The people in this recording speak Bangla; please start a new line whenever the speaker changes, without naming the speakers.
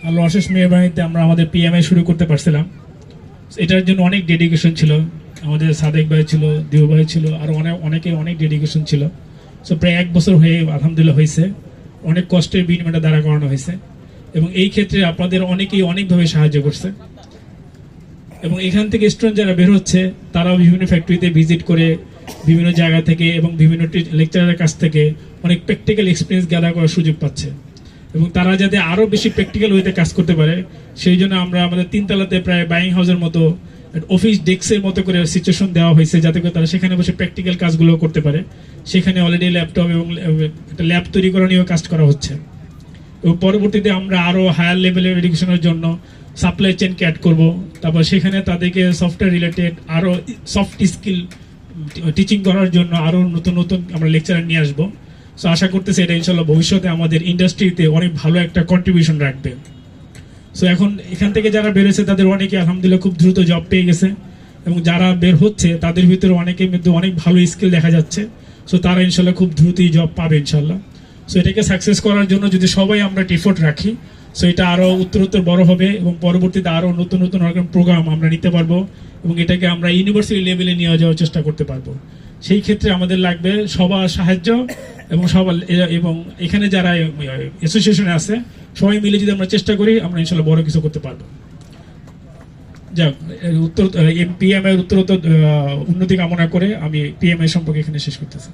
আল্লাহ অশেষ মেহরবানিতে আমরা আমাদের পিএমআই শুরু করতে পারছিলাম। এটার জন্য অনেক ডেডিকেশন ছিল, আমাদের সাদেক ভাই ছিল, দেউ ভাই ছিল, আর অনেক ডেডিকেশন ছিল। সো প্রায় 1 বছর হয়ে আলহামদুলিল্লাহ হয়েছে, অনেক কষ্টের বিনিময়টা দাঁড়া করানো হয়েছে এবং এই ক্ষেত্রে আপনাদের অনেকেই অনেকভাবে সাহায্য করছে। এবং এখান থেকে স্টুডেন্ট যারা বের হচ্ছে তারাও বিভিন্ন ফ্যাক্টরিতে ভিজিট করে বিভিন্ন জায়গা থেকে এবং বিভিন্ন লেকচারের কাছ থেকে অনেক প্র্যাকটিক্যাল এক্সপিরিয়েন্স গ্যাদার করার সুযোগ পাচ্ছে এবং তারা যাতে আরও বেশি প্র্যাকটিক্যাল ওয়েতে কাজ করতে পারে সেই জন্য আমরা আমাদের 3 তলাতে প্রায় বাইং হাউসের মতো অফিস ডেস্কের মতো করে সিচুয়েশন দেওয়া হয়েছে যাতে করে তারা সেখানে বসে প্র্যাকটিক্যাল কাজগুলো করতে পারে। সেখানে অলরেডি ল্যাপটপ এবং একটা ল্যাব তৈরি করা নিয়েও কাজ করা হচ্ছে এবং পরবর্তীতে আমরা আরও হায়ার লেভেলের এডুকেশনের জন্য সাপ্লাই চেনকে অ্যাড করব। তারপর সেখানে তাদেরকে সফটওয়্যার রিলেটেড আরও সফট স্কিল টিচিং করার জন্য আরও নতুন নতুন আমরা লেকচারার নিয়ে আসবো। সো আশা করতেছি এটা ইনশাল্লাহ ভবিষ্যতে আমাদের ইন্ডাস্ট্রিতে অনেক ভালো একটা কন্ট্রিবিউশন রাখবে। সো এখন এখান থেকে যারা বেরোছে তাদের অনেকে আলহামদুলিল্লাহ খুব দ্রুত জব পেয়ে গেছে এবং যারা বের হচ্ছে তাদের ভিতরে অনেকের মধ্যে অনেক ভালো স্কিল দেখা যাচ্ছে। সো তারা ইনশাল্লাহ খুব দ্রুতই জব পাবে ইনশাল্লাহ। সো এটাকে সাকসেস করার জন্য যদি সবাই আমরা এফোর্ট রাখি সো এটা আরও উত্তরোত্তর বড় হবে এবং পরবর্তীতে আরও নতুন নতুন প্রোগ্রাম আমরা নিতে পারবো এবং এটাকে আমরা ইউনিভার্সিটি লেভেলে নিয়ে যাওয়ার চেষ্টা করতে পারবো। সেই ক্ষেত্রে আমাদের লাগবে সবার সাহায্য এবং এবং এখানে যারা অ্যাসোসিয়েশনে আছে সবাই মিলে যদি আমরা চেষ্টা করি আমরা ইনশাল্লাহ বড় কিছু করতে পারবো। যাক, পিএমআই উত্তরোত্তর উন্নতি কামনা করে আমি পিএমআই সম্পর্কে এখানে শেষ করতেছি।